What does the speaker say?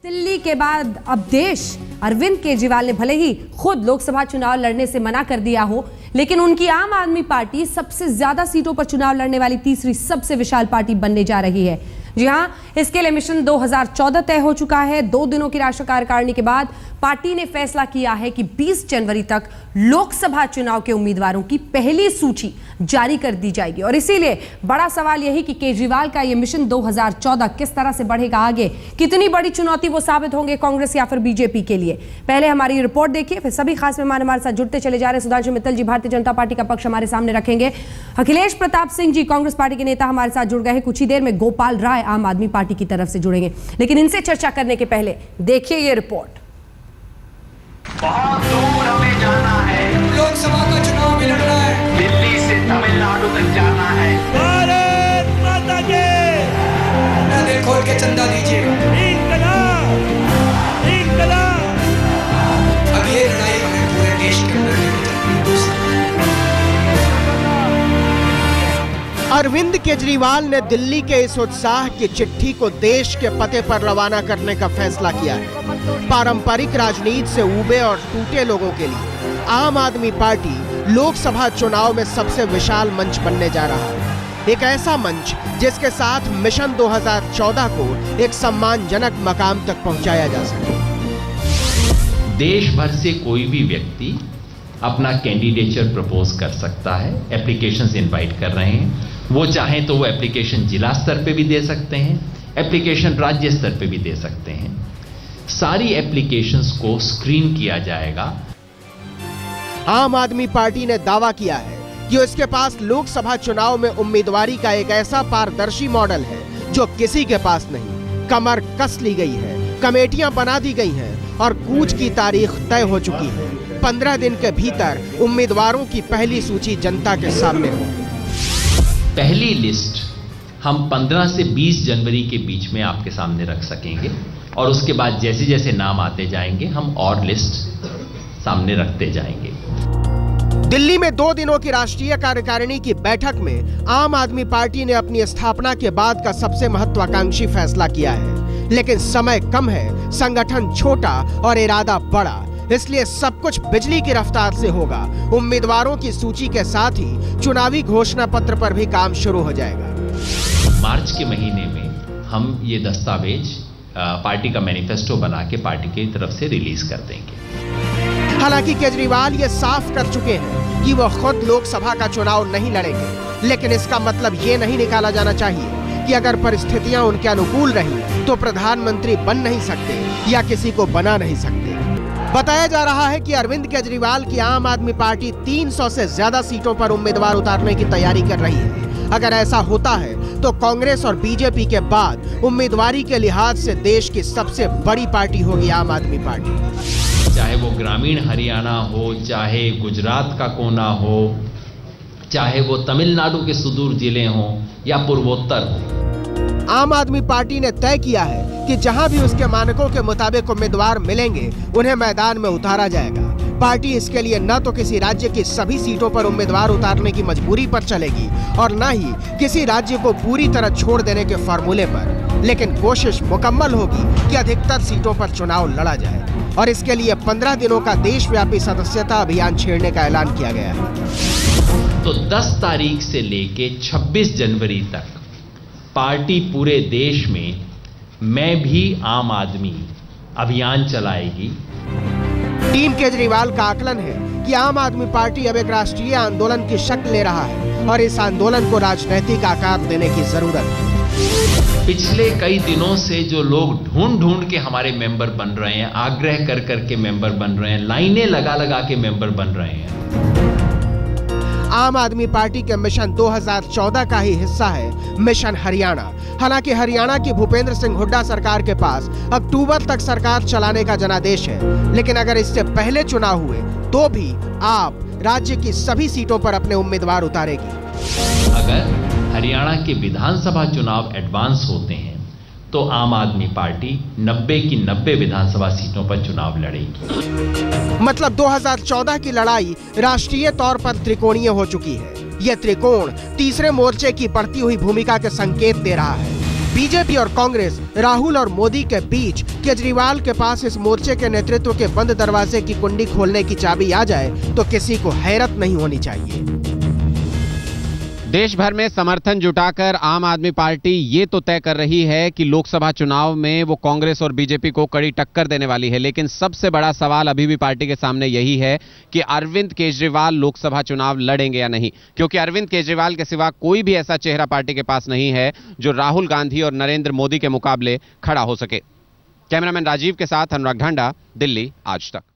दिल्ली के बाद अब देश, अरविंद केजरीवाल ने भले ही खुद लोकसभा चुनाव लड़ने से मना कर दिया हो, लेकिन उनकी आम आदमी पार्टी सबसे ज्यादा सीटों पर चुनाव लड़ने वाली तीसरी सबसे विशाल पार्टी बनने जा रही है। जी हां, इसके लिए मिशन 2014 तय हो चुका है। 2 दिनों की राष्ट्रीय कार्यकारिणी के बाद पार्टी ने फैसला किया है कि 20 जनवरी तक लोकसभा चुनाव के उम्मीदवारों की पहली सूची जारी कर दी जाएगी। और इसीलिए बड़ा सवाल यही कि केजरीवाल का यह मिशन 2014 किस तरह से बढ़ेगा आगे, कितनी बड़ी चुनौती वो साबित होंगे कांग्रेस या फिर बीजेपी के लिए। पहले हमारी रिपोर्ट देखिए, फिर सभी खास मेहमान हमारे साथ जुड़ते चले जा रहे हैं। सुधांशु मित्तल जी भारतीय जनता पार्टी का पक्ष हमारे सामने रखेंगे। अखिलेश प्रताप सिंह जी कांग्रेस पार्टी के नेता हमारे साथ जुड़ गए हैं। कुछ ही देर में गोपाल राय आम आदमी पार्टी की तरफ से जुड़ेंगे, लेकिन इनसे चर्चा करने के पहले देखिए ये रिपोर्ट। बहुत दूर हमें जाना है, लोकसभा का चुनाव भी लड़ना है, दिल्ली से तमिलनाडु तक जाना है। भारत माता की दिल खोल के चंदा दीजिएगा। इंकलाब, इंकलाब। अब ये लड़ाई हमें पूरे देश के अंदर लेके चलनी है। अरविंद केजरीवाल ने दिल्ली के इस उत्साह की चिट्ठी को देश के पते पर रवाना करने का फैसला किया है। पारंपरिक राजनीति से ऊबे और टूटे लोगों के लिए आम आदमी पार्टी लोकसभा चुनाव में सबसे विशाल मंच बनने जा रहा है। एक ऐसा मंच जिसके साथ मिशन 2014 को एक सम्मानजनक मकाम तक पहुंचाया जा सके। देश भर से कोई भी व्यक्ति अपना कैंडिडेचर प्रपोज कर सकता है। एप्लीकेशंस इनवाइट कर रहे हैं। वो चाहें तो वो एप्लीकेशन जिला स्तर पे भी दे सकते हैं, एप्लीकेशन राज्य स्तर पे भी दे सकते हैं। सारी एप्लीकेशंस को स्क्रीन किया जाएगा। आम आदमी पार्टी ने दावा किया है कि उसके पास लोकसभा चुनाव में उम्मीदवारी का एक ऐसा पारदर्शी मॉडल है जो किसी के पास नहीं। कमर कस ली गई है, कमेटियां बना दी गई हैं और कूच की तारीख तय हो चुकी है। 15 दिन के भीतर उम्मीदवारों की पहली सूची जनता के सामने होगी। पहली लिस्ट हम 15 से 20 जनवरी के बीच में आपके सामने रख सकेंगे और उसके बाद जैसे जैसे नाम आते जाएंगे हम और लिस्ट सामने रखते जाएंगे। दिल्ली में 2 दिनों की राष्ट्रीय कार्यकारिणी की बैठक में आम आदमी पार्टी ने अपनी स्थापना के बाद का सबसे महत्वाकांक्षी फैसला किया है, लेकिन समय कम है, संगठन छोटा और इरादा बड़ा, इसलिए सब कुछ बिजली की रफ्तार से होगा। उम्मीदवारों की सूची के साथ ही चुनावी घोषणा पत्र पर भी काम शुरू हो जाएगा। मार्च के महीने में हम ये दस्तावेज पार्टी का मैनिफेस्टो बना के पार्टी की तरफ से रिलीज कर देंगे। हालांकि केजरीवाल ये साफ कर चुके हैं कि वो खुद लोकसभा का चुनाव नहीं लड़ेंगे, लेकिन इसका मतलब ये नहीं निकाला जाना चाहिए कि अगर परिस्थितियां उनके अनुकूल रही तो प्रधानमंत्री बन नहीं सकते या किसी को बना नहीं सकते। बताया जा रहा है कि अरविंद केजरीवाल की आम आदमी पार्टी 300 से ज्यादा सीटों पर उम्मीदवार उतारने की तैयारी कर रही है। अगर ऐसा होता है तो कांग्रेस और बीजेपी के बाद उम्मीदवारी के लिहाज से देश की सबसे बड़ी पार्टी होगी आम आदमी पार्टी। चाहे वो ग्रामीण हरियाणा हो, चाहे गुजरात का कोना हो, चाहे वो तमिलनाडु के सुदूर जिले हों या पूर्वोत्तर हो, आम आदमी पार्टी ने तय किया है कि जहां भी उसके मानकों के मुताबिक उम्मीदवार मिलेंगे उन्हें मैदान में उतारा जाएगा। पार्टी इसके लिए न तो किसी राज्य की सभी सीटों पर उम्मीदवार उतारने की मजबूरी पर चलेगी और न ही किसी राज्य को पूरी तरह छोड़ देने के फॉर्मूले पर, लेकिन कोशिश मुकम्मल होगी कि अधिकतर सीटों पर चुनाव लड़ा जाए और इसके लिए 15 दिनों का देशव्यापी सदस्यता अभियान छेड़ने का ऐलान किया गया है। तो 10 तारीख से लेके 26 जनवरी तक पार्टी पूरे देश में मैं भी आम आदमी अभियान चलाएगी। टीम केजरीवाल का आकलन है कि आम आदमी पार्टी अब एक राष्ट्रीय आंदोलन की शक्ल ले रहा है और इस आंदोलन को राजनीतिक आकार देने की जरूरत है। पिछले कई दिनों से जो लोग ढूंढ ढूंढ के हमारे मेंबर बन रहे हैं, आग्रह कर कर के मेंबर बन रहे हैं, लाइनें लगा लगा के मेंबर बन रहे हैं, आम आदमी पार्टी के मिशन 2014 का ही हिस्सा है मिशन हरियाणा। हालांकि हरियाणा की भूपेंद्र सिंह हुड्डा सरकार के पास अक्टूबर तक सरकार चलाने का जनादेश है, लेकिन अगर इससे पहले चुनाव हुए तो भी आप राज्य की सभी सीटों पर अपने उम्मीदवार उतारेगी। अगर हरियाणा के विधानसभा चुनाव एडवांस होते हैं तो आम आदमी पार्टी 90 की 90 विधानसभा सीटों पर चुनाव लड़ेगी। मतलब 2014 की लड़ाई राष्ट्रीय तौर पर त्रिकोणीय हो चुकी है। यह त्रिकोण तीसरे मोर्चे की बढ़ती हुई भूमिका के संकेत दे रहा है। बीजेपी और कांग्रेस, राहुल और मोदी के बीच केजरीवाल के पास इस मोर्चे के नेतृत्व के बंद दरवाजे की कुंडी खोलने की चाबी आ जाए तो किसी को हैरत नहीं होनी चाहिए। देश भर में समर्थन जुटाकर आम आदमी पार्टी ये तो तय कर रही है कि लोकसभा चुनाव में वो कांग्रेस और बीजेपी को कड़ी टक्कर देने वाली है, लेकिन सबसे बड़ा सवाल अभी भी पार्टी के सामने यही है कि अरविंद केजरीवाल लोकसभा चुनाव लड़ेंगे या नहीं, क्योंकि अरविंद केजरीवाल के सिवा कोई भी ऐसा चेहरा पार्टी के पास नहीं है जो राहुल गांधी और नरेंद्र मोदी के मुकाबले खड़ा हो सके। कैमरामैन राजीव के साथ अनुराग ढांडा, दिल्ली आज तक।